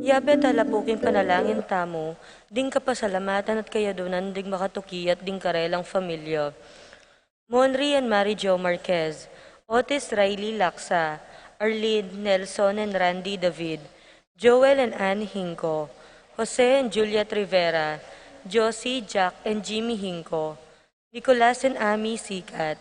Yabe talapuking panalangin tamo, ding kapasalamatan at kayadunan ding makatuki at ding karelang familya. Monri and Mary Jo Marquez, Otis Riley Laksa, Arlene Nelson and Randy David, Joel and Anne Hinco, Jose and Juliet Rivera, Josie, Jack and Jimmy Hinco, Nicolas and Amy Sikat,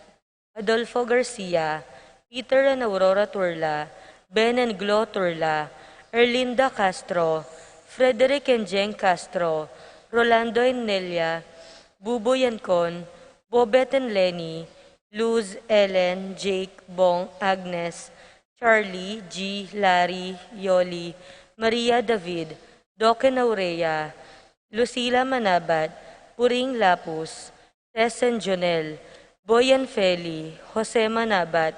Adolfo Garcia, Peter and Aurora Turla, Ben and Glo Turla, Erlinda Castro, Frederick and Jen Castro, Rolando and Nelia, Buboy and Con, Bobet and Lenny, Luz, Ellen, Jake, Bong, Agnes, Charlie, G, Larry, Yoli, Maria David, Doc and Aurea, Lucila Manabat, Puring Lapus, Tess and Jonel, Boy and Feli, Jose Manabat,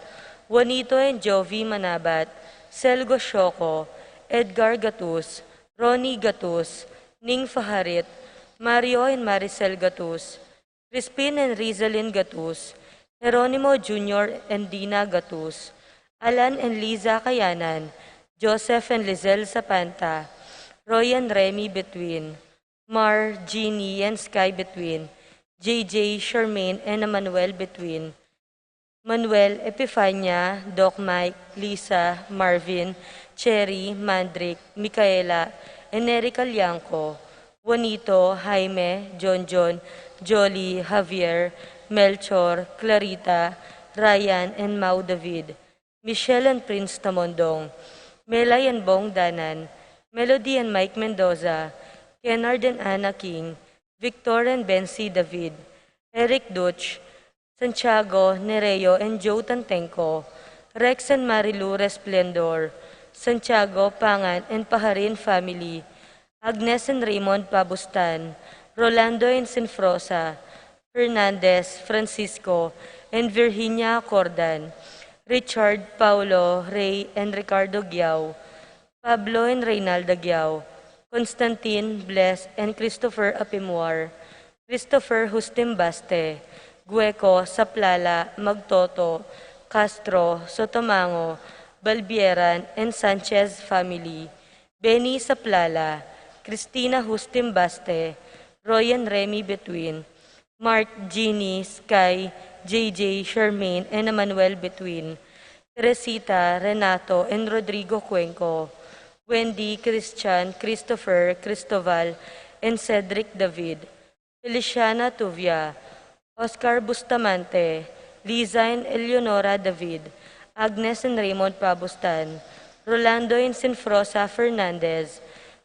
Juanito and Jovi Manabat, Selgo Shoko, Edgar Gatus, Ronnie Gatus, Ning Faharit, Mario and Maricel Gatus, Crispin and Rizalyn Gatus, Jeronimo Jr. and Dina Gatus, Alan and Liza Kayanan, Joseph and Lizelle Zapanta, Roy and Remy Between, Mar, Jeannie and Sky Between, JJ, Charmaine and Emmanuel Between, Manuel, Epifania, Doc Mike, Lisa, Marvin, Cherry, Mandrick, Micaela, and Erica Lianco, Juanito, Jaime, John, Jolly, Javier, Melchor, Clarita, Ryan, and Mau David, Michelle and Prince Tamondong, Melay and Bong Danan, Melody and Mike Mendoza, Kennard and Anna King, Victor and Bency David, Eric Dutch, Santiago, Nereo, and Joe Tantenco, Rex and Marilu Resplendor, Santiago, Pangan, and Paharin family, Agnes and Raymond Pabustan, Rolando and Sinfrosa, Hernandez, Francisco, and Virginia Cordan, Richard, Paulo, Ray, and Ricardo Giao, Pablo and Reynalda Giao, Constantine, Bless, and Christopher Apimuar, Christopher Hustim Baste, Gueco, Saplala, Magtoto, Castro, Sotomango, Balbieran, and Sanchez family, Benny Saplala, Cristina Hustim Baste, Roy and Remy Between, Mark, Jeannie, Sky, JJ, Charmaine, and Emmanuel Between, Teresita, Renato, and Rodrigo Cuenco, Wendy, Christian, Christopher, Cristoval, and Cedric David, Feliciana Tuvia, Oscar Bustamante, Liza and Eleonora David, Agnes and Raymond Pabustan, Rolando and Sinfrosa Fernandez,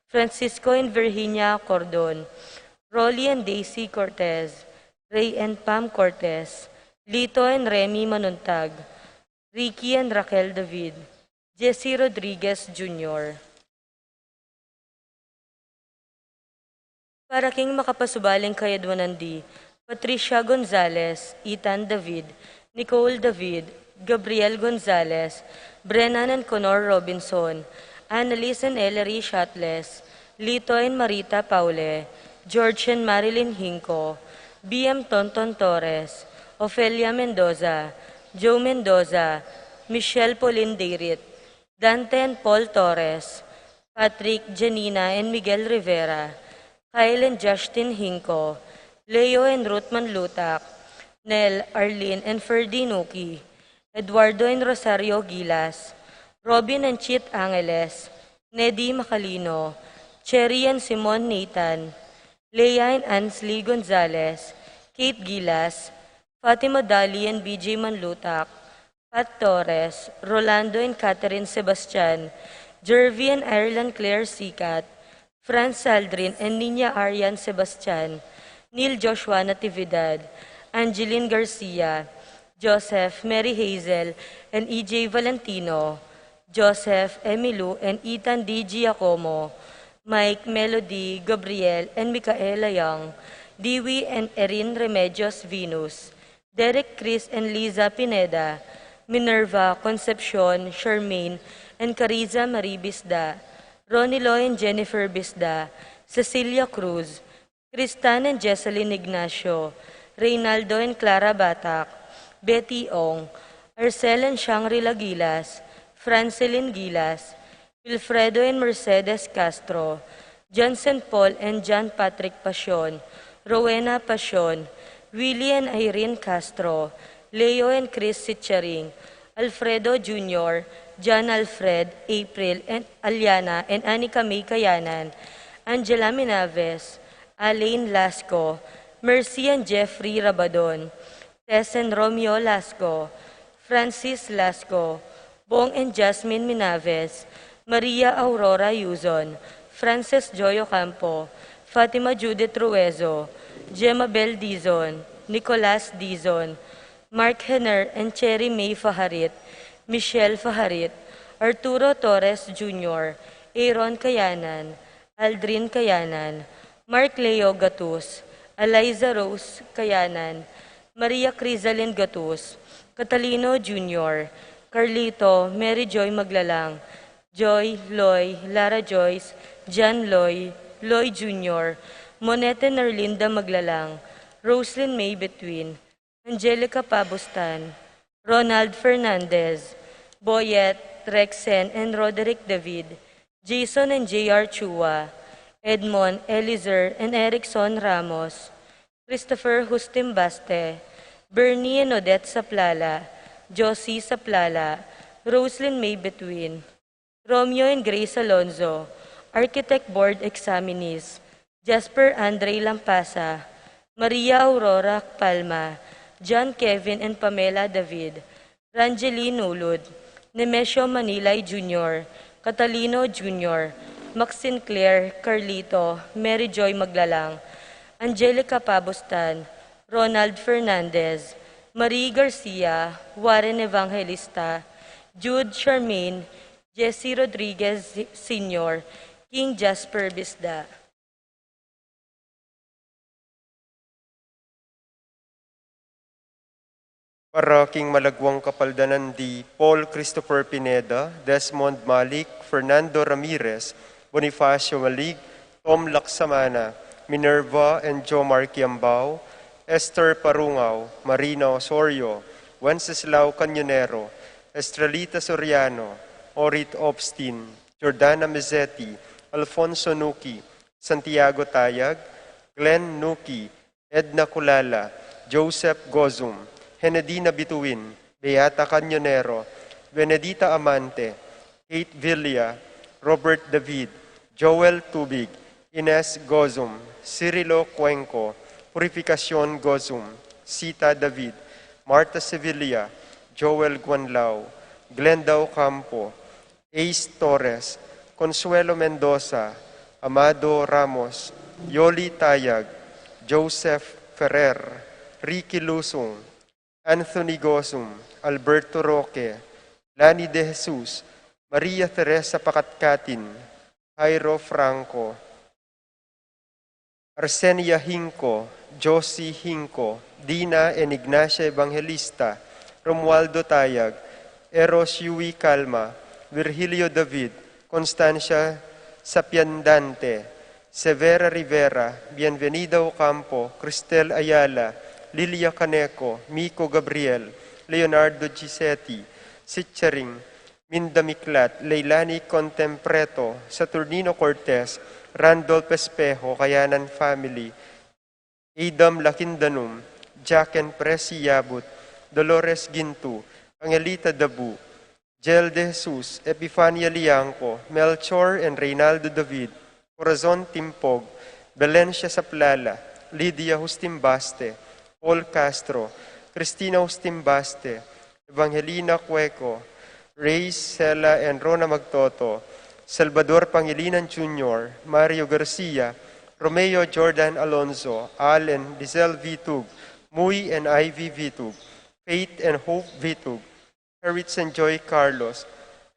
Francisco and Virginia Cordon, Rolly and Daisy Cortez, Ray and Pam Cortez, Lito and Remy Manuntag, Ricky and Raquel David, Jesse Rodriguez Jr. Para king makapasubaling kayadwanandi, Patricia Gonzalez, Ethan David, Nicole David, Gabriel Gonzalez, Brennan and Conor Robinson, Annalise and Ellery Shotless, Lito and Marita Paule, George and Marilyn Hinco, BM Tonton Torres, Ofelia Mendoza, Joe Mendoza, Michelle Pauline Deirit, Dante and Paul Torres, Patrick, Janina and Miguel Rivera, Kyle and Justin Hinco, Leo and Ruthman Lutak, Nel, Arlene and Ferdy Nuki, Eduardo and Rosario Gilas, Robin and Chit Angeles, Neddy Macalino, Cherry and Simon Nathan, Leia and Ansley Gonzalez, Kate Gilas, Fatima Dali and BJ Manlutak, Pat Torres, Rolando and Catherine Sebastian, Jervy and Ireland Claire Sikat, Franz Saldrin and Nina Arian Sebastian, Neil Joshua Natividad, Angeline Garcia, Joseph, Mary Hazel, and EJ Valentino, Joseph, Emilu, and Ethan D. Giacomo, Mike, Melody, Gabriel, and Micaela Young, Dewey and Erin Remedios Venus, Derek, Chris, and Liza Pineda, Minerva, Concepcion, Charmaine, and Cariza Marie Bisda, Ronnie Loy and Jennifer Bisda, Cecilia Cruz, Cristan and Jesseline Ignacio, Reynaldo and Clara Batak, Betty Ong, Arcel and Shangri-La Gilas, Francelyn Gilas, Wilfredo and Mercedes Castro, Johnson Paul and John Patrick Pasion, Rowena Pasion, Willie and Irene Castro, Leo and Chris Sitcharing, Alfredo Jr., John Alfred, April and Aliana and Anika May Kayanan, Angela Minaves, Alain Lasco, Mercy and Jeffrey Rabadon, Tess and Romeo Lasco, Francis Lasco, Bong and Jasmine Minaves, Maria Aurora Yuzon, Frances Joy Ocampo, Fatima Judith Ruezo, Gemma Bel Dizon, Nicolas Dizon, Mark Henner and Cherry May Faharit, Michelle Faharit, Arturo Torres Jr., Aaron Kayanan, Aldrin Kayanan, Mark Leo Gatus, Eliza Rose Kayanan, Maria Crisalin Gatus, Catalino Jr., Carlito, Mary Joy Maglalang, Joy, Loy, Lara Joyce, John Loy, Loy Jr., Monete Nerlinda Maglalang, Roslyn May Between, Angelica Pabustan, Ronald Fernandez, Boyet, Rexen, and Roderick David, Jason and J.R. Chua, Edmond, Elizer, and Erickson Ramos, Christopher Hustim Baste, Bernie and Odette Saplala, Josie Saplala, Roslyn May Between, Romeo and Grace Alonzo, Architect Board Examinees, Jasper Andre Lampasa, Maria Aurora Palma, John Kevin and Pamela David, Rangeline Ulud, Nemesio Manilay Jr., Catalino Jr., Max Sinclair, Carlito, Mary Joy Maglalang, Angelica Pabustan, Ronald Fernandez, Marie Garcia, Warren Evangelista, Jude Charmaine, Jesse Rodriguez Sr., King Jasper Bisda. Para King Malagwang Kapaldanan di Paul Christopher Pineda, Desmond Malik, Fernando Ramirez, Bonifacio Malig, Tom Laksamana, Minerva and Jomar Kiambao, Esther Parungaw, Marina Osorio, Wenceslao Canyonero, Estrelita Soriano, Orit Obstin, Jordana Mezzetti, Alfonso Nuki, Santiago Tayag, Glenn Nuki, Edna Kulala, Joseph Gozum, Henedina Bituin, Beata Canyonero, Benedita Amante, Kate Villa, Robert David, Joel Tubig, Ines Gozum, Cirilo Cuenco, Purificacion Gozum, Sita David, Marta Sevilla, Joel Guanlao, Glenda Ocampo, Ace Torres, Consuelo Mendoza, Amado Ramos, Yoli Tayag, Joseph Ferrer, Ricky Lusung, Anthony Gozum, Alberto Roque, Lani De Jesus, Maria Teresa Pakatkatin, Jairo Franco, Arsenia Hinco, Josie Hinco, Dina and Ignacia Evangelista, Romualdo Tayag, Eros Yui Calma, Virgilio David, Constancia Sapiandante, Severa Rivera, Bienvenida Ocampo, Cristel Ayala, Lilia Caneco, Miko Gabriel, Leonardo Gisetti, Sitcharing, Minda Miklat, Leilani Contempreto, Saturnino Cortez, Randolph Espejo, Kayanan Family, Adam Lakindanum, Jack and Presi Yabut, Dolores Gintu, Angelita Dabu, Jel De Jesus, Epifania Liangco, Melchor and Reynaldo David, Corazon Timpog, Belencia Saplala, Lydia Hustimbaste, Paul Castro, Cristina Hustimbaste, Evangelina Cueco, Reyes Sela and Rona Magtoto, Salvador Pangilinan Jr., Mario Garcia, Romeo Jordan Alonzo, Al and Lizelle Vitug, Muy and Ivy Vitug, Faith and Hope Vitug, Harits and Joy Carlos,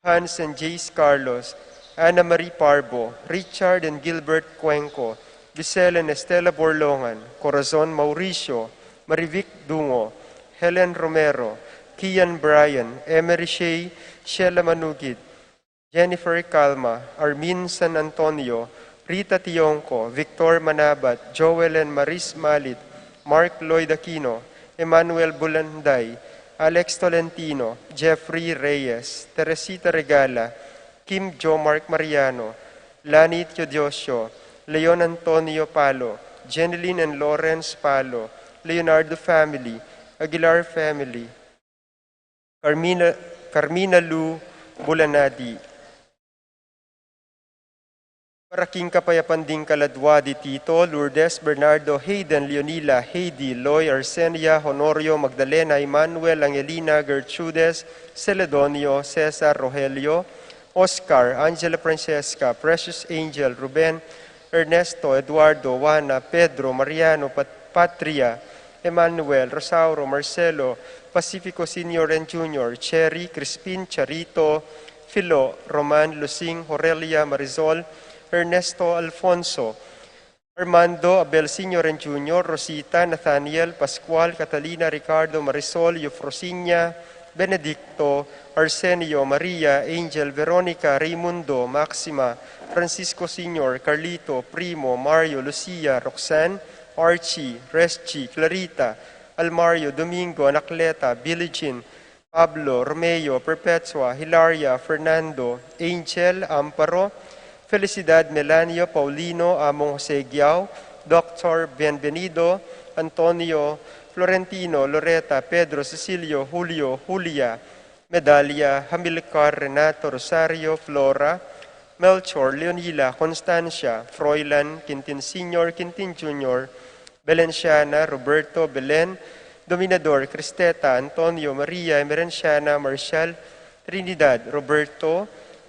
Hans and Jace Carlos, Ana Marie Parbo, Richard and Gilbert Cuenco, Giselle and Estela Borlongan, Corazon Mauricio, Marivic Dungo, Helen Romero, Kian Bryan, Emery Shea, Sheila Manugid, Jennifer Calma, Armin San Antonio, Rita Tionco, Victor Manabat, Joel and Maris Malit, Mark Lloyd Aquino, Emmanuel Bulanday, Alex Tolentino, Jeffrey Reyes, Teresita Regala, Kim Jomark Mariano, Lani Teodosio, Leon Antonio Palo, Jeneline and Lawrence Palo, Leonardo family, Aguilar family, Carmina Lu Bulanadi. Paraking kapayapan ding kaladwa di Tito, Lourdes, Bernardo, Hayden, Leonila, Heidi, Loy, Arsenia, Honorio, Magdalena, Emmanuel, Angelina, Gertrudes, Celedonio, Cesar, Rogelio, Oscar, Angela Francesca, Precious Angel, Ruben, Ernesto, Eduardo, Juana, Pedro, Mariano, Patria, Emmanuel, Rosauro, Marcelo, Pacifico Senior and Junior, Cherry, Crispin, Charito, Philo, Roman, Lucing, Aurelia, Marizol, Ernesto Alfonso, Armando, Abel Senior and Junior, Rosita, Nathaniel, Pascual, Catalina, Ricardo, Marisol, Eufrosinia, Benedicto, Arsenio, Maria, Angel, Veronica, Raimundo, Maxima, Francisco Senior, Carlito, Primo, Mario, Lucia, Roxanne, Archie, Reschi, Clarita, Almario, Domingo, Anacleta, Billie Jean, Pablo, Romeo, Perpetua, Hilaria, Fernando, Angel, Amparo, Felicidad, Melanio, Paulino, Among Jose Giao, Dr. Bienvenido, Antonio, Florentino, Loreta, Pedro, Cecilio, Julio, Julia, Medalia, Hamilcar, Renato, Rosario, Flora, Melchor, Leonila, Constancia, Froilan, Quintin Sr., Quintin Jr., Belenciana, Roberto, Belen, Dominador, Cristeta, Antonio, Maria, Emerenciana, Marcial, Trinidad, Roberto,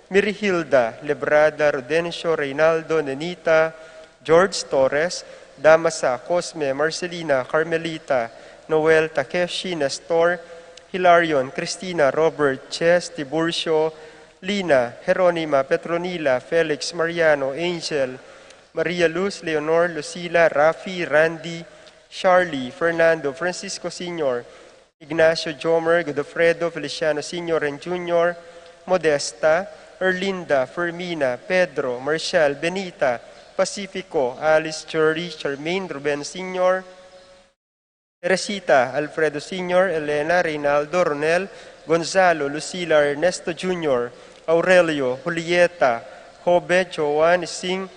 Mirihilda, Lebrada, Rodencio, Reynaldo, Nenita, George Torres, Damasa, Cosme, Marcelina, Carmelita, Noel, Takeshi, Nestor, Hilarion, Cristina, Robert, Ches, Tiburcio, Lina, Jeronima, Petronila, Felix, Mariano, Angel, Maria Luz, Leonor, Lucila, Rafi, Randy, Charlie, Fernando, Francisco Sr., Ignacio Jomer, Godofredo, Feliciano Sr. and Jr., Modesta, Erlinda, Fermina, Pedro, Marcial, Benita, Pacifico, Alice, Cherry, Charmaine, Ruben Sr., Teresita, Alfredo Sr., Elena, Reynaldo, Ronel, Gonzalo, Lucila, Ernesto Jr., Aurelio, Julieta, Jobe, Joan, Sing,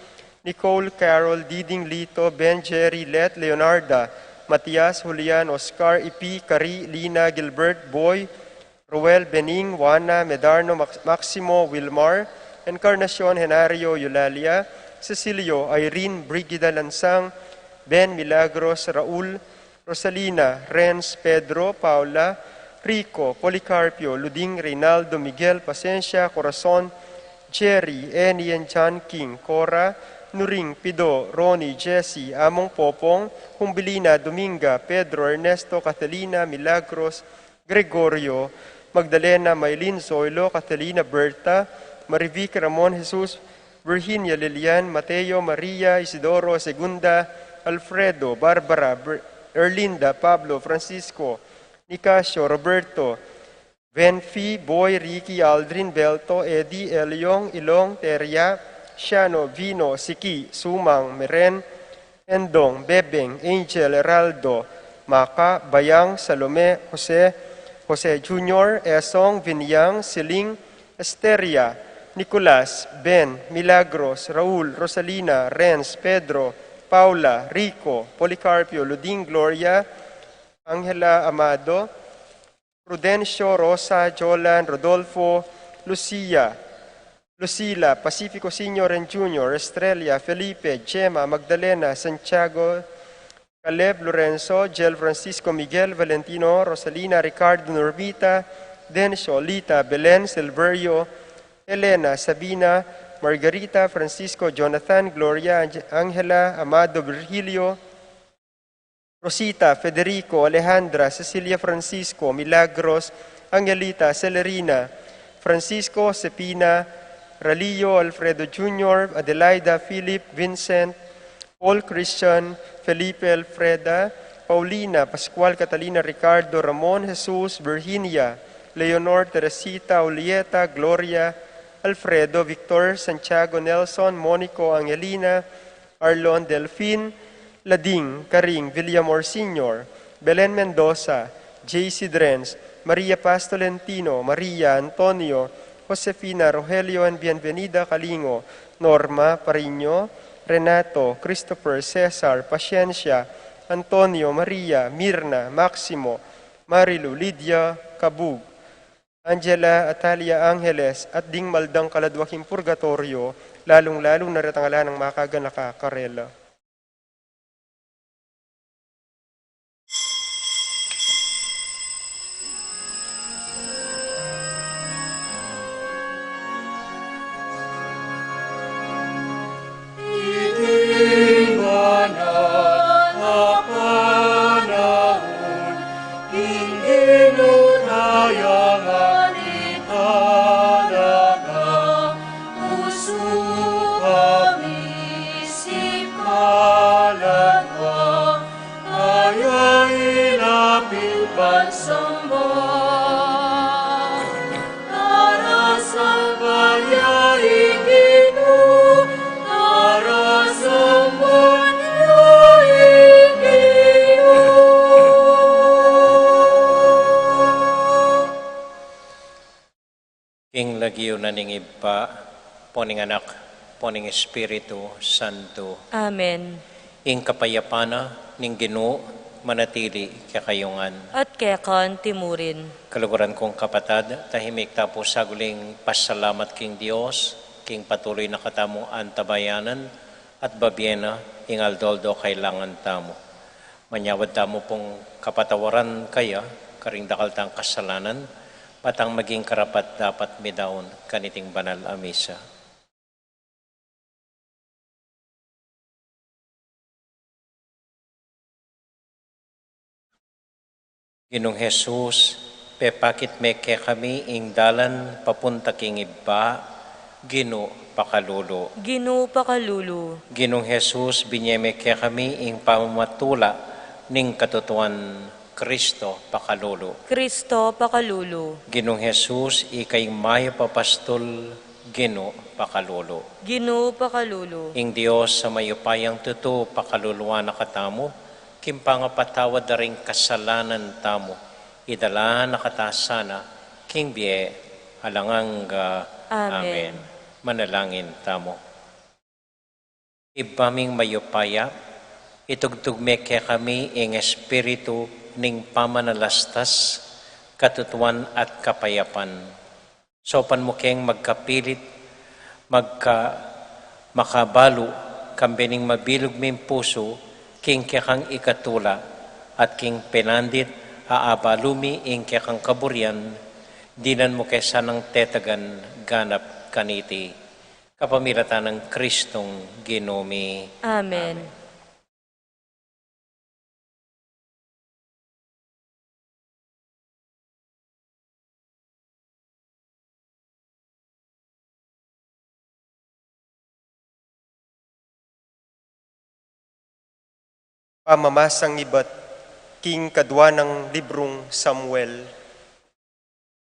Nicole, Carol, Diding, Lito, Ben, Jerry, Let, Leonarda, Matias, Julian, Oscar, Ipi, Cari, Lina, Gilbert, Boy, Roel, Bening, Juana, Medarno, Maximo, Wilmar, Encarnacion, Henario, Eulalia, Cecilio, Irene, Brigida Lansang, Ben, Milagros, Raul, Rosalina, Renz, Pedro, Paula, Rico, Policarpio, Luding, Reynaldo, Miguel, Pasencia, Corazon, Jerry, Annie and John King, Cora, Nuring, Pido, Ronnie, Jesse, Among Popong, Humbilina, Dominga, Pedro, Ernesto, Catalina, Milagros, Gregorio, Magdalena, Maylin, Zoilo, Catalina, Berta, Marivic, Ramon, Jesus, Virginia, Lilian, Mateo, Maria, Isidoro, Segunda, Alfredo, Barbara, Erlinda, Pablo, Francisco, Nicasio, Roberto, Venfi, Boy, Ricky, Aldrin, Belto, Eddie, Eliong, Ilong, Teria, Shano, Vino, Siki, Sumang, Meren, Endong, Bebeng, Angel, Heraldo, Maka, Bayang, Salome, Jose Jr., Esong, Vinyang, Siling, Esteria, Nicolas, Ben, Milagros, Raul, Rosalina, Renz, Pedro, Paula, Rico, Policarpio, Luding, Gloria, Angela Amado, Prudencio, Rosa, Jolan, Rodolfo, Lucia, Lucila, Pacifico Sr. and Jr., Estrella, Felipe, Gemma, Magdalena, Santiago, Caleb, Lorenzo, Gel Francisco, Miguel, Valentino, Rosalina, Ricardo, Normita, Dencio, Lita, Belen, Silverio, Elena, Sabina, Margarita, Francisco, Jonathan, Gloria, Angela, Amado, Virgilio, Rosita, Federico, Alejandra, Cecilia Francisco, Milagros, Angelita, Celerina, Francisco, Cepina, Ralillo, Alfredo Jr., Adelaida, Philip, Vincent, Paul Christian, Felipe, Alfreda, Paulina, Pascual, Catalina, Ricardo, Ramon, Jesus, Virginia, Leonor, Teresita, Julieta, Gloria, Alfredo, Victor, Santiago, Nelson, Monico, Angelina, Arlon, Delfin, Lading, Karing, Villamor Sr., Belen Mendoza, J.C. Drens, Maria Paz Tolentino, Maria, Antonio, Josefina, Rogelio and Bienvenida Calingo, Norma Pariño, Renato, Christopher, Cesar, Paciencia, Antonio, Maria, Mirna, Maximo, Marilu, Lydia, Kabug, Angela, Atalia, Angeles, at ding maldang kaladwaking purgatorio, lalong-lalong na ratangala ng makaganaka Karela. King lagyo na ning iba, poning anak, poning Espiritu Santo. Amen. Ing kapayapana ning Ginoo manatili kakayungan. At kekan timurin. Kaluguran kong kapatad, tahimik tapo saguling pasalamat king Dios, king patuloy na katamo antabayanan at babiena ing aldoldo kailangan tamo. Manyawad tamo pong kapatawaran kaya, karing dakal tang kasalanan, patang maging karapat dapat midaon kaniting banal a misa. Ginong Jesus, pepakit meke kami ing dalan papunta king iba, Gino pakalulu. Ginoo pakalulu. Ginong Jesus, binyeme ke kami ing pamamatula ning katutuan Kristo pakalulu. Kristo pakalulu. Ginong Jesus, ikay mayo papastol, Gino pakalulu. Ginoo pakalulu. Ing Dios sa mayupayang tuto pakaluluwa na katamo, kimpangapatawad na rin kasalanan tamo, idala na katasana, king biye, alangang Amen. Manalangin tamo. Ibaming mayupaya, itugtugme ke kami ing espiritu ning pamanalastas, katutuan at kapayapan. Sopan mo keng magkapilit, makabalo, kambening mabilog min puso, king kekang ikatula, at king penandit, aabalumi ing kekang kaburian, dinan mo kesa ng tetagan ganap kaniti, kapamilatan ng Kristong Ginomi. Amen. Pamamasang ibat, king kadwa ng librong Samuel.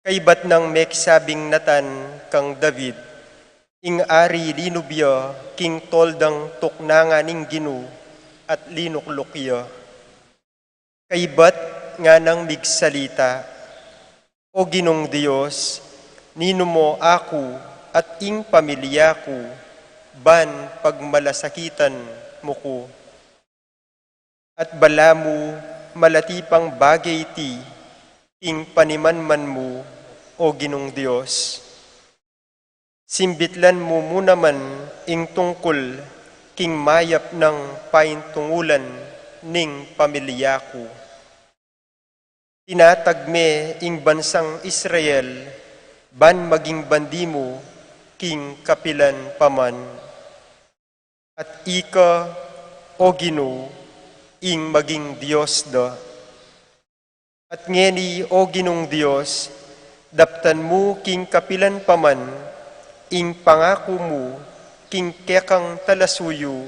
Kaibat ng meksabing natan kang David, ing ari linubya, king toldang tuknanga ning Ginu at linuklukya. Kaibat nga ng migsalita, o Ginong Diyos, nino mo ako at ing pamilya ko, ban pagmalasakitan mo ko. At bala mo malatipang bagay ti, ing panimanman mo, o Ginong Diyos. Simbitlan mo muna man ing tungkol, king mayap ng paintungulan ning pamilya ko. Tinatagme ing bansang Israel, ban maging bandi mo, king kapilan paman. At ika, o Ginoo, ing maging Diyos da. At ngeni, o Ginong Diyos, daptan mo king kapilan paman, ing pangako mo, king kekang talasuyo,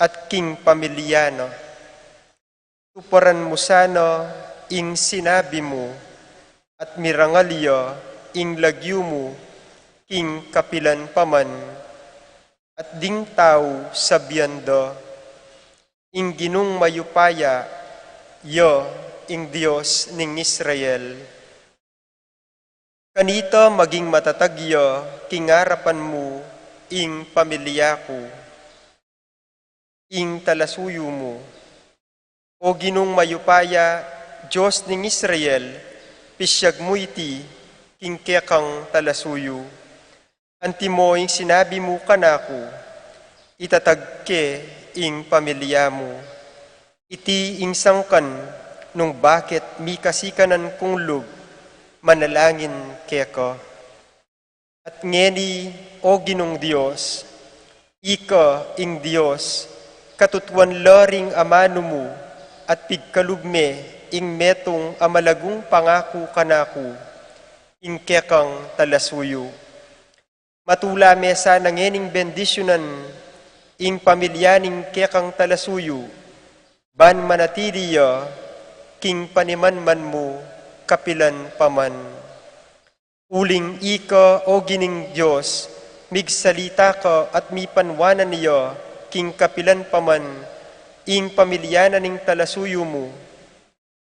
at king pamilyana. Tuparan mo sana, ing sinabi mo, at mirangalya, ing lagyo mo, king kapilan paman, at ding tao sa biyanda, ing Ginong mayupaya, yo, ing Diyos ning Israel. Kanita maging matatagya, kingarapan mo, ing pamilya ko, ing talasuyo mo. O ginong mayupaya, Diyos ning Israel, pisyag mo iti, king kekang talasuyo. Anti mo ing sinabi mo kanako, itatagke ing pamilya mo. Iti ing sangkan, nung bakit mi kasikanan kong lub, manalangin keka. At ngeni, o ginong Diyos, ika ing Diyos, katutuan laring amano mo, at pigkalugme ing metong amalagong pangako kanako, ing kekang talasuyo. Matula mesa nangening bendisyonan, ing pamilyaning kekang talasuyo, ban manatiliya, king panimanman mo, kapilan paman. Uling ika o gining Diyos, migsalita ka at mi panwanan niya, king kapilan paman, ing pamilyana ning talasuyo mo,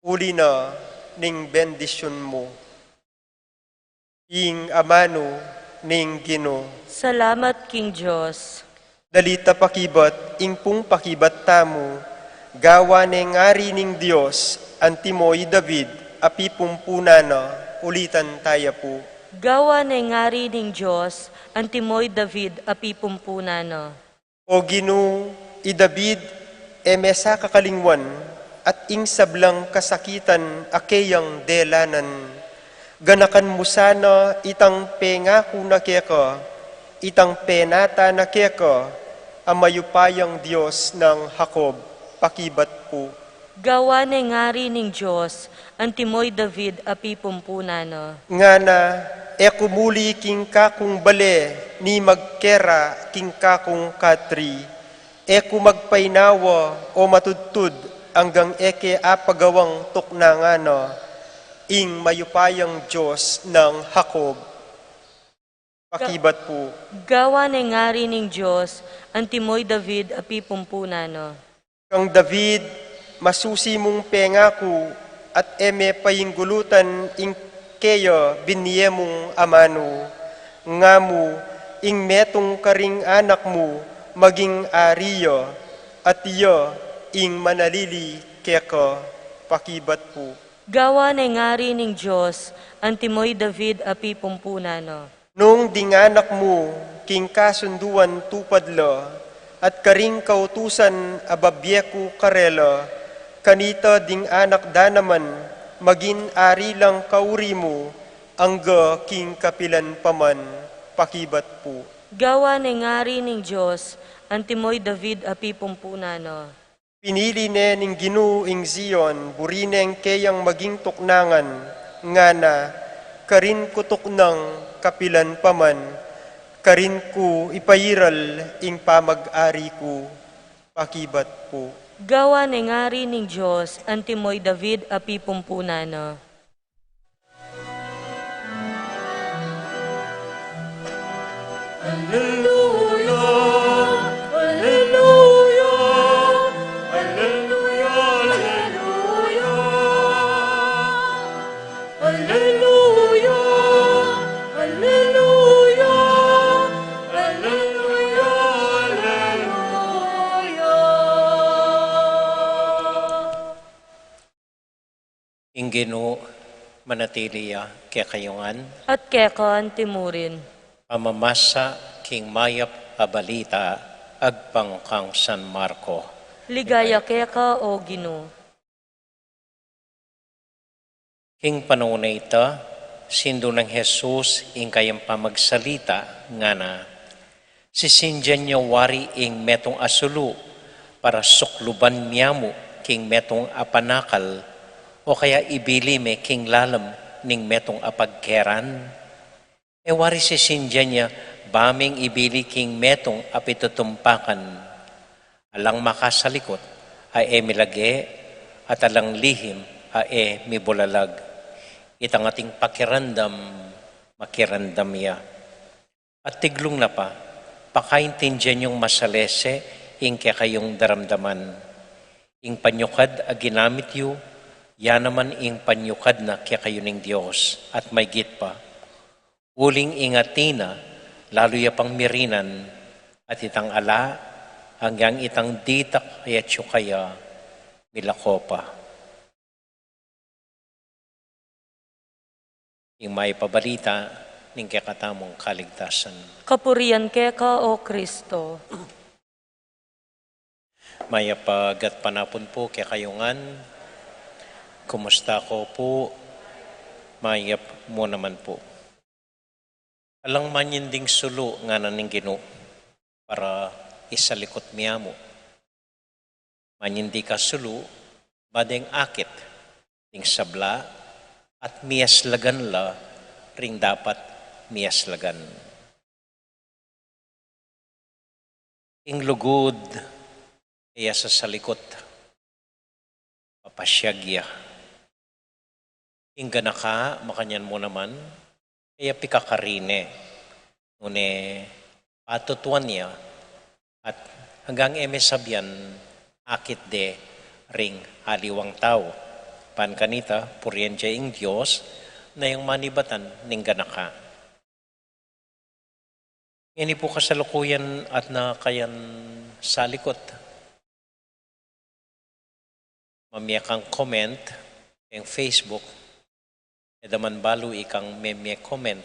uli na ning bendisyon mo. Ing amano ning Gino. Salamat, King Diyos. Dalita pakibat, ing pung pakibat tamo, gawa ning ngari ning Diyos, antimoy David, api pumpunana, ulitan tayo po. Gawa na ngari ning Diyos, antimoy David, api pumpunana. O Gino, i David, mesa kakalingwan, at ing sablang kasakitan, akeyang delanan. Ganakan mo sana, itang pengako na keka, itang penata na keka, amayupayang Diyos ng Jacob, pakibat po. Gawa na ngari ning Diyos, antimoy David, api pumpunana. Nga na, kumuli king kakong bale, ni magkera king kakong katri, magpainawa o matudtud, hanggang eke apagawang tuknangana, ing mayupayang Diyos ng Jacob. Pakibat po. Gawa na ngari ning Diyos, antimoy David, api pumpunana. Kang David, masusi mong pengako, at painggulutan ing keyo binye mong amano, nga mo, ing metong karing anak mo, maging ariyo, at iyo, ing manalili keka, pakibat po. Gawa na ngari ning Diyos, antimoy David, api pumpunana. Nung dinganak mo, king kasunduan tupadla, at karing kautusan ababyeku karela, kanita ding anak danaman, magin ari lang kauri mo, angga king kapilan paman, pakibat po. Gawa na ngari ning Diyos, antimoy David, api pumpunana. Pinili ne ning Ginu ing Zion, burineng kayang maging tuknangan, nga na, karin ko tuknang kapilan paman, karin ko ipayiral ing pamag-ari ko, pakibat po. Gawa na ngari ning Diyos, antimoy David, api pumpunana. Alleluia, Alleluia, Alleluia, Alleluia, Alleluia, Alleluia, Alleluia, Alleluia. Ing Ginoo, manatiliya kaya kayungan, At keka antimurin. pamamasa king mayap abalita, agpang kang San Marco. Ligaya keka o Gino. King panahon na ita, sindo ng Jesus ing kayang pamagsalita nga na, sisindyan niya wari ing metong asulu para sukluban niya mo king metong apanakal o kaya ibili me king lalam ning metong apagkeran. Wari sisindyan niya baming ibili king metong apitutumpakan. Alang makasalikot ay milage at alang lihim ay mibulalag. Itang ating pakirandam, makirandam ya. At tiglong na pa, pakaintindyan yung masalese, ing kaya kayong daramdaman. Ing panyukad a ginamit yu, yan naman ing panyukad na kaya kayo ng Diyos. At may git pa, Uling ingatina, lalo ya pang mirinan, at itang ala, hanggang itang ditak kaya kaya milakopa. Yung may pabalita, ning kakatamong kaligtasan. Kapurian ka, O Kristo. Maya pagat panapon po kaya kayungan. Kumusta ko po? Mayap mo naman po. Alang manyinding sulo nga naning Ginoo para isalikot miya mo. Manyindi ka sulo, badeng akit, ting sabla, at miyaslagan la, ring dapat miyaslagan. Ing lugod, iya sa salikot, papasyagya. Ing ganaka, makanyan mo naman, iya pikakarine, nune patutuan niya, at hanggang sabyan, akit de ring haliwang tao. Pan kanita, puriensya ing Diyos, na yung manibatan ning ganaka. Ini po kasalukuyan at nakayan sa likot. Mamiyakang comment yung Facebook, edaman balu ikang memye comment.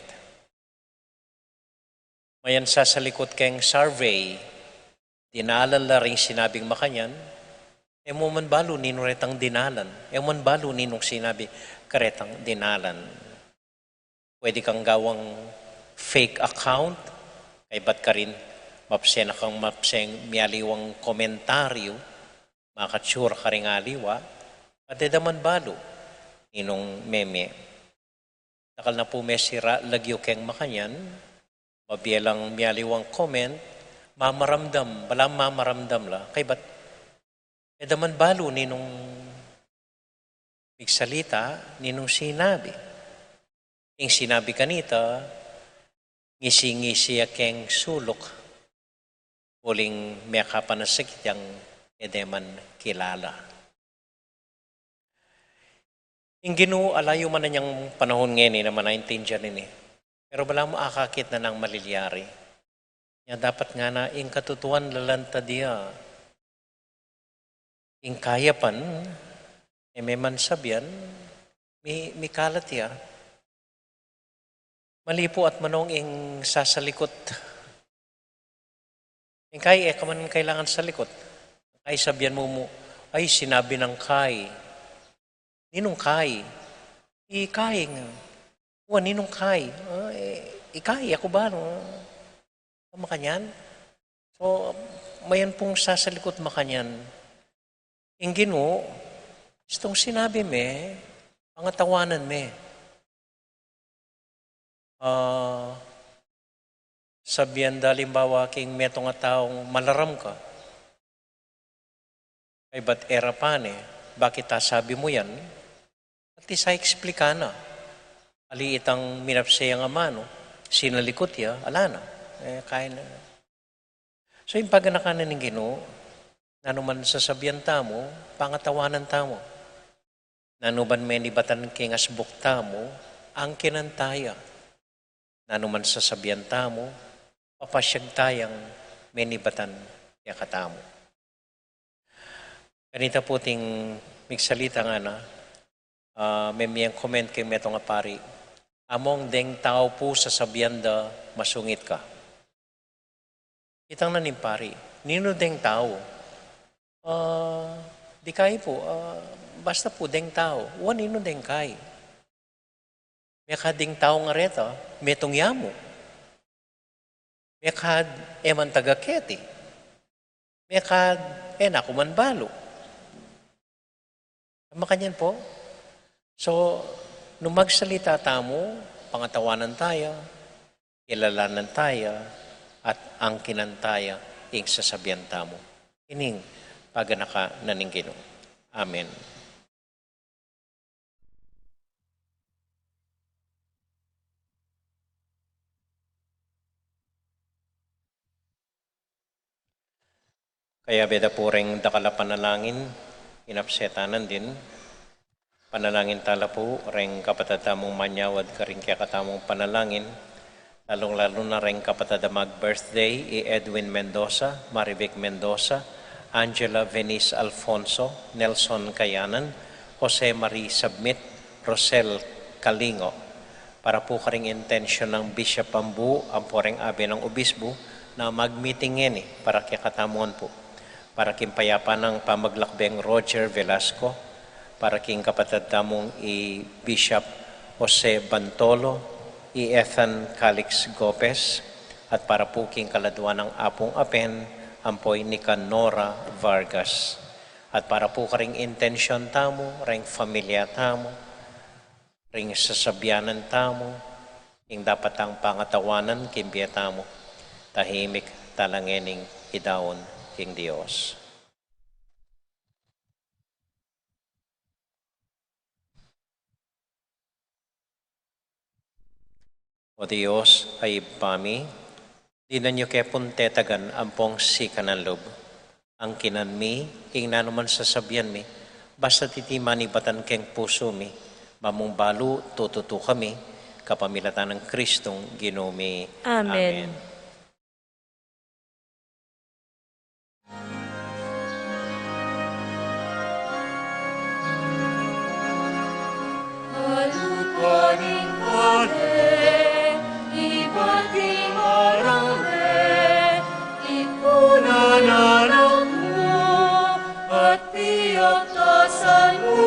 Mayan sasalikot keng survey, dinalan la rin sinabing makanyan, man balu ninong retang dinalan, man balu ninong sinabi karetang dinalan. Pwede kang gawang fake account, kay ba't ka rin mapsena kang mapseng mialiwang komentaryo, makatsura ka rin aliwa, at edaman balu ninong meme. Nakal na po mesira lagyo keng makanyan, mabielang mialiwang comment, mamaramdam, balang mamaramdam la, kay ba't edaman balu ninong bigsalita, ninong sinabi. Ing sinabi kanita, ngisi-ngisi keng sulok, uling miyakapan na sakit yung edeman kilala. Ing Ginoo, alayo man na niyang panahon ngayon naman naintindihan nini. Pero bala mo akakit na ng malilyari. Yan dapat nga na, ing katutuan lalanta diya, ing kayapan, may mansabyan, may kalat ya. Mali po at manong ing sasalikot. Ing kay, kaman kailangan salikot. Ay sabyan mo, ay sinabi ng kay. Ninong kay? Ikay nga. Ninong kay? Ikay, ako ba? No? Makanyan? So, mayan pong sasalikot makanyan. Ing Ginoo, itong sinabi me, pangatawanan me. Sabihan dalimbawa king metong taong malaram ka. Ay ba't era pane? Bakit sabi mo yan? At isa eksplika na. Ali itang minapsaya nga mano, sinalikot ya, ala na. Kaya na. So yung paganakanan ng Ginoo, nanuman sasabihan tamo, pangatawanan tamo. Nanuman menibatan king asbuk tamo, ang kinantaya. Nanuman sasabihan tamo, papasyag tayang menibatan ya katamo. Kanita po ting migsalita nga na, may miyang comment kay meto nga pari, among deng tao po sasabihan da masungit ka. Itang nanim pari, nino deng tao? Di kay po, basta po deng tao. Nino deng kay? May kading tao nga reta, metong yamo. May kad eman tagaketi. May kad nakuman balo. Makanyan po. So, nung magsalita tamo, pangatawanan tayo, ilalanan tayo, at angkinan tayo, ing sasabihan tamo. Ining paganaka naning Ginoo. Amen. Kaya beda po rin dakala panalangin, inapsetanan din. Panalangin tala po, ring kapatatamong manyawad ka rin kaya katamong panalangin, lalong-lalo na rin kapatid na mag-birthday, Edwin Mendoza, Marivic Mendoza, Angela Venice Alfonso, Nelson Kayanan, Jose Marie Submit, Rosel Kalingo. Para po karing intensyon ng Bishop Ambu, ang poreng abe ng obispo, na mag-meeting ngayon para kikatamuan po. Para kimpayapa ng pamaglakbeng Roger Velasco, para king kapatid tamong Bishop Jose Bantolo, Ethan Calix Gopez, at para po king kaladwa ng Apong Apen, ampoy ni Nora Vargas. At para po karing intensyon tamo, ring familia tamo, ring sasabyanan tamo, ing dapat ang pangatawanan kimbiya tamo, tahimik talangening idawon king Dios. O Diyos ay pami, di na nyo kepun tetagan ampong si kanalob. Ang kinanmi, ing nanuman sasabihan mi, basta titimani batan keng puso mi, mamong balu tututo kami, kapamilatan ng Kristong ginumi. Amen. Kalupaning pare, ibating arangre, ipunanalang mo, at tiyaktasan mo.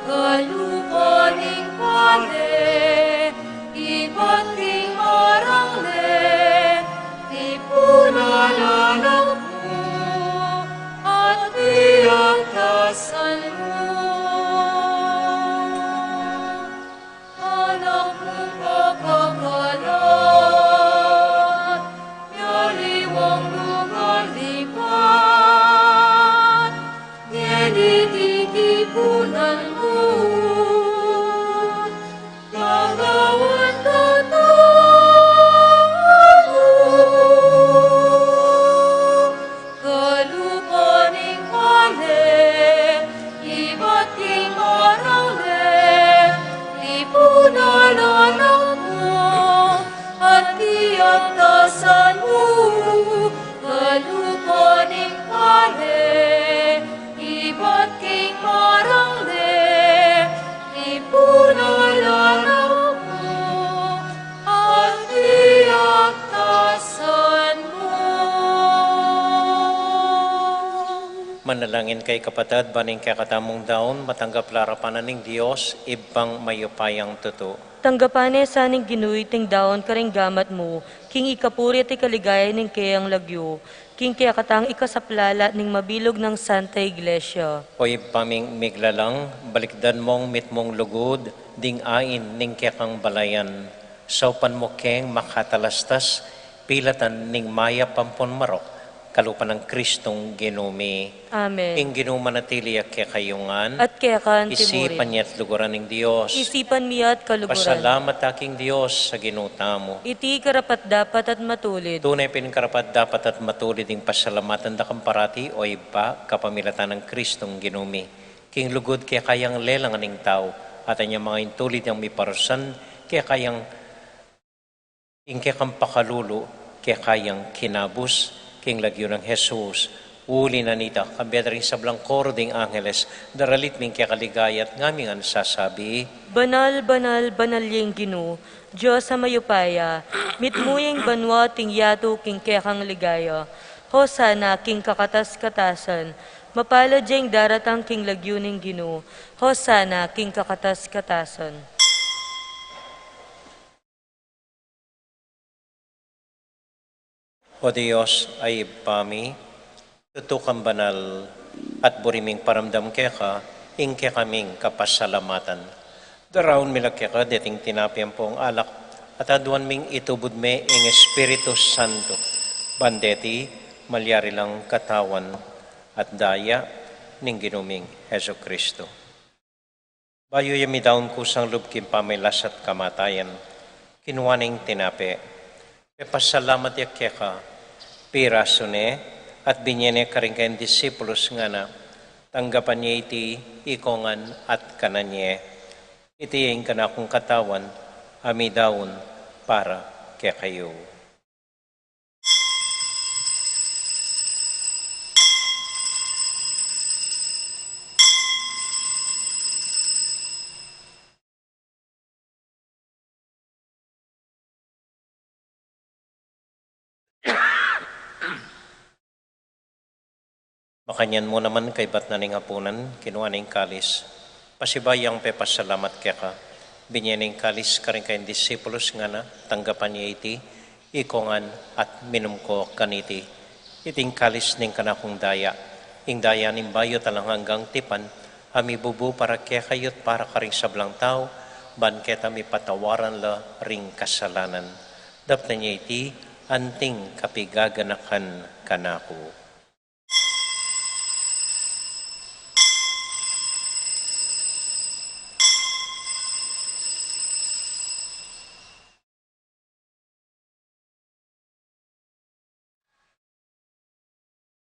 Kalupaning pare, ibating arangre, ipunanalang mo, at tiyaktasan mo. Anak mong pagkakalat, yaliwang lugar lipat, tinititipunan mo, gagawan tatago. Kalupaning pale, ibating arangre, ipunalanan mo, at tiyaktasan mo. Kalupaning pale, ibating arangre, ipunalanan mo, at tiyaktasan mo. Manalangin kay kapatid, baning kakatamong daon, matanggap larapanan ng Diyos, ibang mayupayang tuto. Tanggapane sa ning ginuiting daon karing gamat mo, king ikapuri at ikaligaya ning kayang lagyo, king kaya katang ikasaplala ning mabilog ng Santa Iglesia. O ipaming miglalang, balikdan mong mitmong lugod, ding ain ning kekang balayan. Saupan mo keng makatalastas, pilatan ning maya pampon marok, kalupan ng Kristong ginumi. Amen. Ing ginumanatili at kekayungan, At kaya kan isipan timurin. niya't luguran ng Diyos. Isipan miya at kaluguran. Pasalamat aking Diyos sa ginuta mo. Iti karapat dapat at matulid. Tunay pinakarapat dapat at matulid ng pasalamatan da kamparati o iba kapamilatan ng Kristong ginumi. King lugod kaya kayang lelang aning tao at anyang mga intulid yung miparusan kaya kayang kang pakalulu kaya kayang kinabus king lagyo ng Jesus. Uli na nita, kambiyan rin sa blangkoro ding angeles, daralit ming kaya kaligayat ngaming ang sasabi, Banal, banal, banal yung ginu, Diyos sa mayupaya, mitmuyeng banwa ting yato king kekang ligaya. Hosana king kakatas-katasan, mapalad yung daratang king lagyo ning ginu. Hosana king kakatas-katasan. O Diyos ay pami, tutukang banal at buriming paramdam keka, ingke kaming kapasalamatan. Daraon milag keka, deting tinapian po ang alak, at aduan ming itubod me ing Espiritu Santo. Bandeti, malyari lang katawan at daya ning ginuming Heso Kristo. Bayo yami daon kusang lubkim pamilas at kamatayan, kinuwaning tinapi. Pasalamat yak keka, pirasone at binyene karing kain disipulos nga na tanggapan niya iti ikongan at kananye. Iti yung kanakong katawan, ami daon para kaya kayo. Makanyan mo naman kay bat na ning hapunan, kinuha ning kalis. Pasibayang pepasalamat kaya ka. Binyaning kalis ka rin kayong disipulos nga na, tanggapan niya iti, ikongan at minum ko kaniti. Iting kalis ning kanakong daya. Ing daya ning bayo talang hanggang tipan, ami bubu para kaya kayot para ka rin sablang tao, ban keta mi patawaran la ring kasalanan. Dapta niya iti, anting kapigaganakan kanako.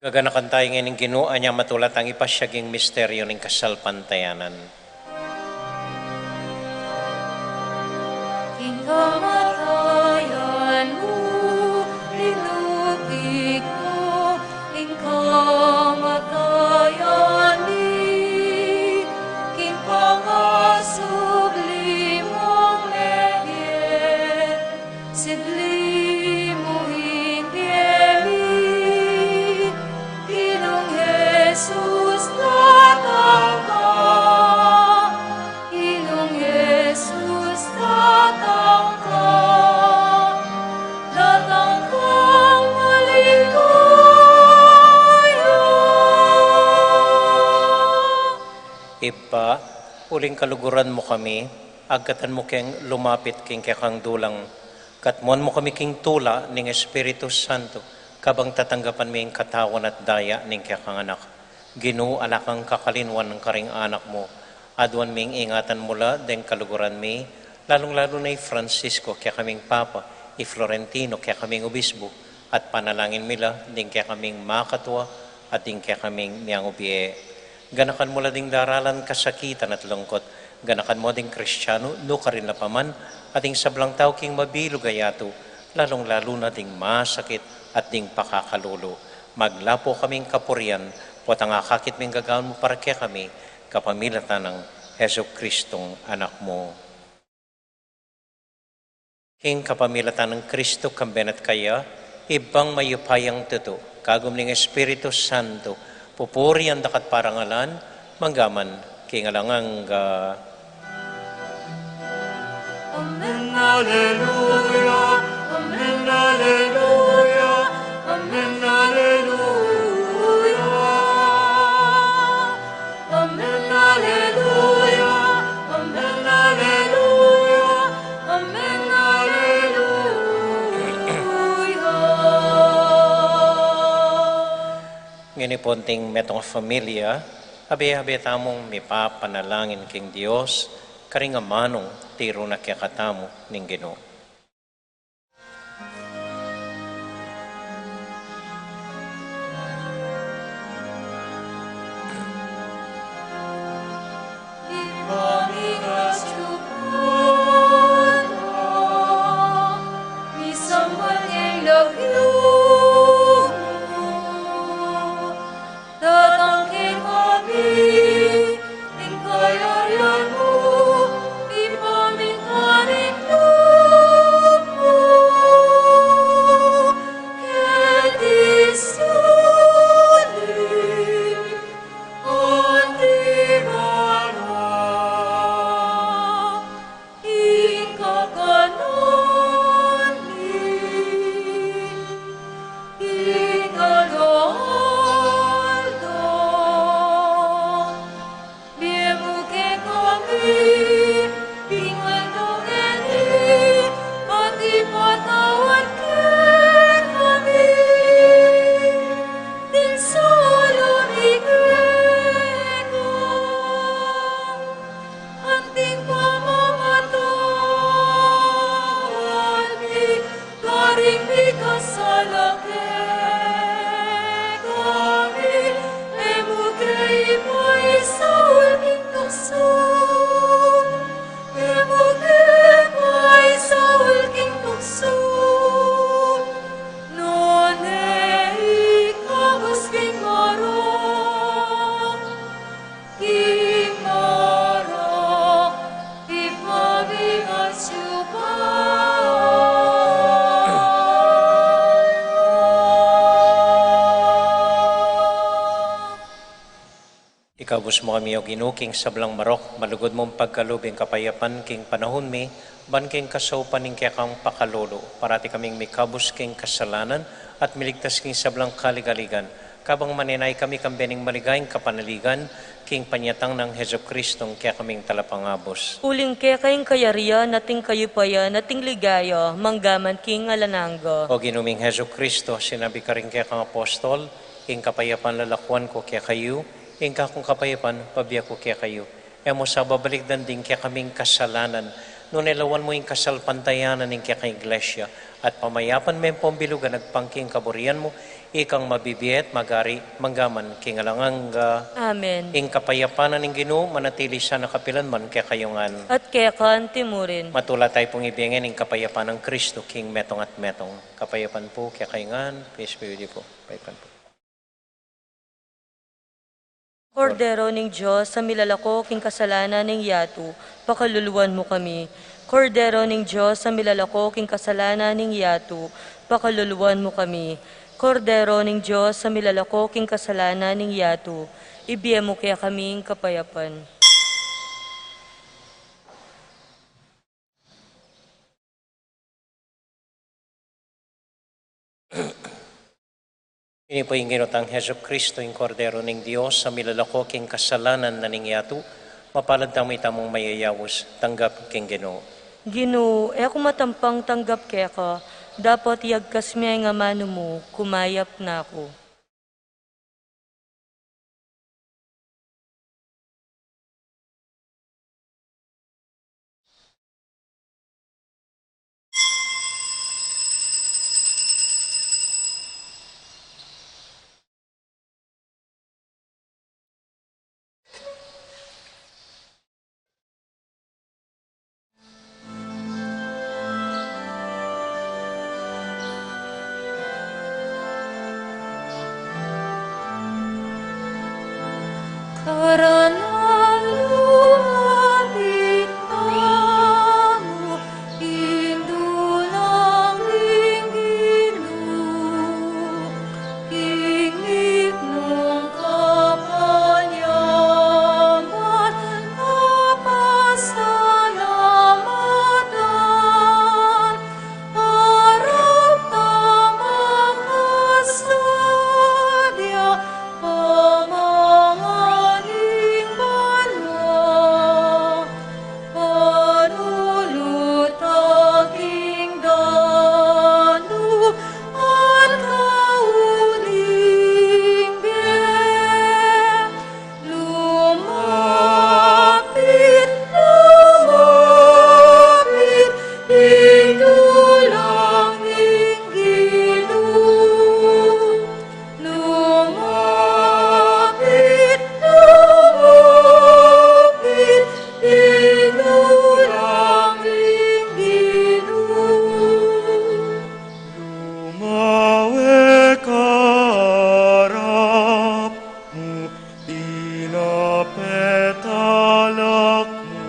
Gaganakan tayo ngayon ng Ginoo niya matulat ang ipasyaging misteryo ng kasalpantayanan. Kamatayan mo, linupig mo, ing kamatayan ni, king pangasublimong megyen, siblimo hindiemi, Ginong Jesus datang ka, Ginong Jesus datang ka, datang kang maligaya. Ipa, uling kaluguran mo kami, agkatan mo keng lumapit king kekang dulang, katmuan mo kami king tula ning Espiritu Santo, kabang tatanggapan mi ang katawan at daya ning kekang anak. Ginoo alakang kakalinwan ng karing anak mo, adwan ming ingatan mula deng kaluguran mi, lalong-lalo na Francisco kaya kaming Papa, Florentino kaya kaming Obispo, at panalangin mila ding kaya kaming makatwa at ding kaya kaming miyang ubie. Ganakan mula ding daralan kasakitan at lungkot, ganakan mo ding Kristiyano, no ka rin na paman, at ding sablang tao king mabilo gayato, lalong-lalo na ding masakit at ding pakakalulo. Maglapo kaming kapurian, puwat ang akakit ming gagawin mo para kaya kami, kapamilatan ng Heso Kristong anak mo. King kapamilatan ng Kristo kambenat kaya, ibang mayupayang tuto, kagum ning Espiritu Santo, pupuri ang dakat parangalan, manggaman, king alanganga. Amen, Alleluia, Amen, Alleluia, Amen, Alleluia, Amen, Alleluia, Amen, Alleluia, Amen, Alleluia. Ngini ponting metong familia, abe-abe tamong mipapanalangin king Dios, karing manong tiro na kaya katamo ning Ginoo. Ipamingkanin mo Ikabus mo kami o ginuking sablang marok, malugod mong pagkalubing kapayapan king panahon mi, ban king kasaupan ning kaya kang pakalolo, parati kaming mikabus king kasalanan at miligtas king sablang kaligaligan. Kabang maninay kami kambening maligayang kapanaligan, king panyatang ng Heso Kristong kaya kaming talapangabos. Uling ke kayong kayariya, nating kayo paya, nating ligaya, manggaman king alanangga. O ginuming Heso Kristo, sinabi ka rin kaya kang apostol, king kapayapan lalakwan ko kaya kayo, king kakong kapayapan, pabya ko kaya kayo. Emo sa babaligdan din kaya kaming kasalanan, noon elawan mo yung kasalpantayanan ng kaya kay iglesia, at pamayapan may pambilugan nagpangking kaburian mo, ikang mabibiyet, magari, manggaman, king alanganga. Amen. Ing kapayapanan ng Ginoo manatili sa nakapilan man kaya kayongan. At kekan timurin. Matula tayo pong ibigin ng kapayapan ng Kristo, King metong at metong. Kapayapan po kaya kayongan, peace be with you po. Kapayapan po. Kordero ning Diyos, sa milalako king kasalanan ning yatu, pakaluluwan mo kami. Kordero ning Diyos, sa milalako king kasalanan ning yatu, pakaluluwan mo kami. Kordero ning Diyos, sa milalako king kasalanan ning yatu, ibiyen mo kaya kaming kapayapan. Ini po yung ginutang Heso Kristo, yung Kordero ng Diyos, sa milalako king kasalanan na ningyatu, mapalad tamo'y tamong mayayawos, tanggap king Ginoo. Ginoo, ako matampang tanggap kaya ka, dapat yagkas miya nga mano mo, kumayap na ako. Karanang lumapit mo, indulang linggilo, kingit nung kapanyaman, napasalamatan, harap tamang kasadya, pamanganing banwa, panulutaking danu, at kauling biyen. Lumapit, lumapit, indulang linggilo. Lumapit, lumapit, indulang linggilo. Lumawe karap mo, pinapetalak mo,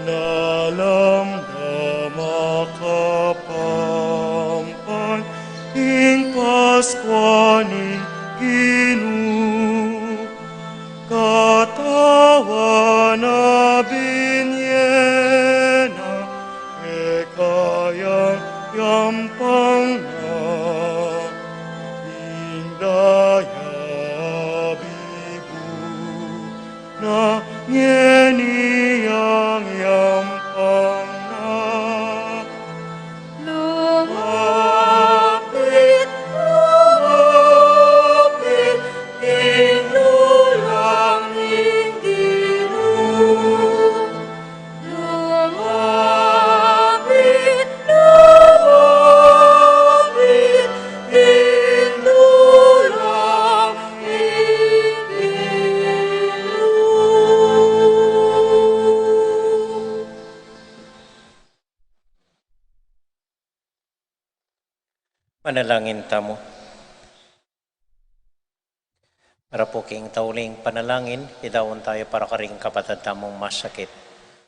lalamdam makapampan, ing Paskwa ni Ginoo. Katawan na binyena, kayang yampang na, indaya bibu na nyeniyang yampang na. Lumapit, lumapit, indulang linggilo. Lumapit, lumapit, indulang linggilo. Manalangin tamo. Para po king tauling panalangin, idawon tayo para karing kapatid tamong masakit.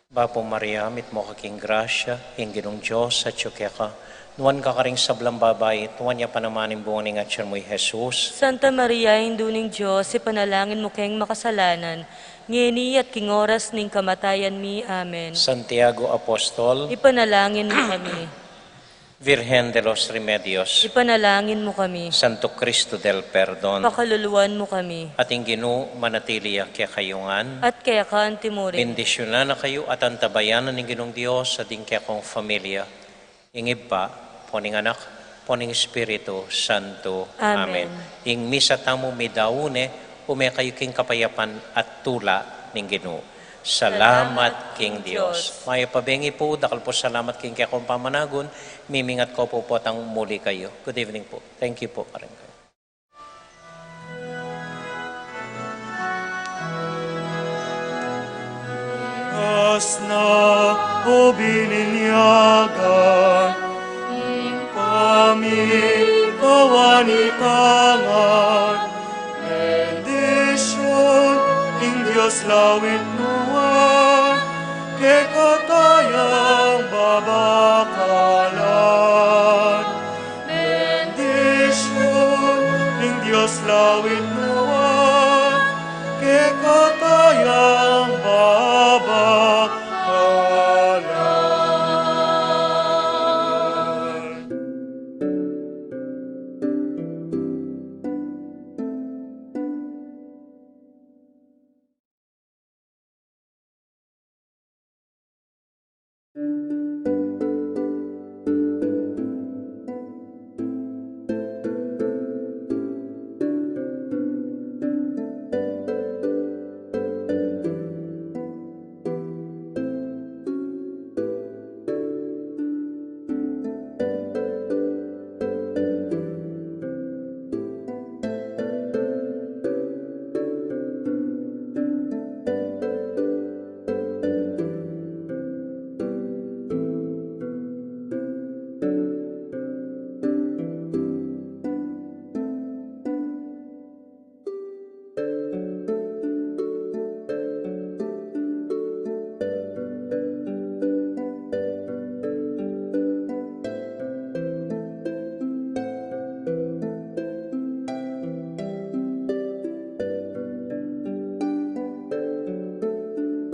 Bapo Maria, mit mo kaking grasya, ing Ginong Diyos sa tsukya ka, Nuan ka karing sablang babay, tuwan niya panamanin buwan ng atyan mo, Jesus. Santa Maria, Induning Diyos, ipanalangin mo kayong makasalanan, ngeni at king oras ning kamatayan mi. Amen. Santiago Apostol, Ipanalangin mo kami. Virgen de los Remedios, Ipanalangin mo kami. Santo Cristo del Perdon, Pakaluluan mo kami. ating Ginoo manatiliya kaya kayungan. At kaya ka antimurin. Bendisyonan na kayo at antabayanan ng Ginong Diyos sa kaya kong familia. Ingib pa, poning anak, poning Espiritu Santo. Amen. Ing misa tamo midaune, ume kayo king kapayapan at tula ng Ginoo. Salamat King Diyos. Maya pabengi po, dakal po salamat King kaya kong pamanagon, mimingat ko po ang muli kayo. Good evening po. Thank you po. Kas na o bininyagan, kami kawanitangan, bendisyon, ing Diyos lawit nuwan, ke katayang babakalan. Bendisyon, ing Diyos lawit nuwan, ke katayang